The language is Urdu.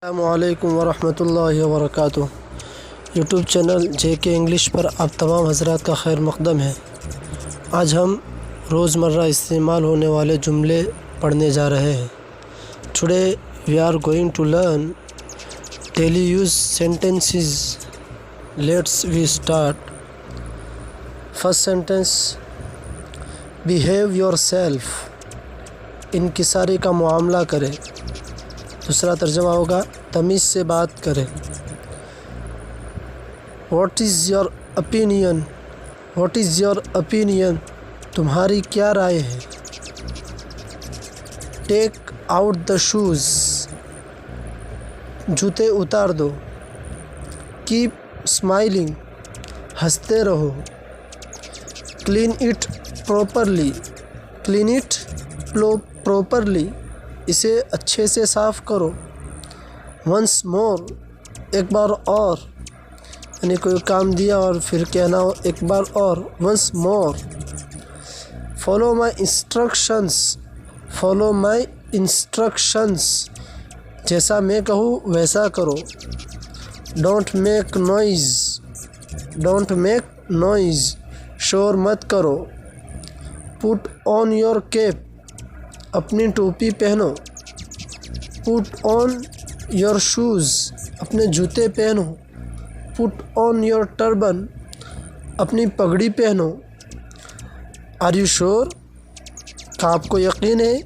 السلام علیکم ورحمۃ اللہ وبرکاتہ۔ یوٹیوب چینل جے کے انگلش پر آپ تمام حضرات کا خیر مقدم ہے۔ آج ہم روزمرہ استعمال ہونے والے جملے پڑھنے جا رہے ہیں۔ Today we are going to learn daily use sentences. Let's we start. First sentence, behave yourself, انکساری کا معاملہ کرے۔ دوسرا ترجمہ ہوگا تمیز سے بات کرے۔ What is your opinion, what is your opinion, تمہاری کیا رائے ہے۔ ٹیک آؤٹ دا شوز، جوتے اتار دو۔ کیپ اسمائلنگ، ہنستے رہو۔ Clean it properly, clean it properly, اسے اچھے سے صاف کرو۔ ونس مور، ایک بار اور، یعنی کوئی کام دیا اور پھر کہنا ہو ایک بار اور۔ Once more. Follow my instructions, follow my instructions, جیسا میں کہوں ویسا کرو۔ Don't make noise, don't make noise, شور مت کرو۔ پٹ آن یور کیپ، اپنی ٹوپی پہنو۔ پٹ آن یور شوز، اپنے جوتے پہنو۔ پٹ آن یور ٹربن، اپنی پگڑی پہنو۔ آر یو شور، کیا آپ کو یقین ہے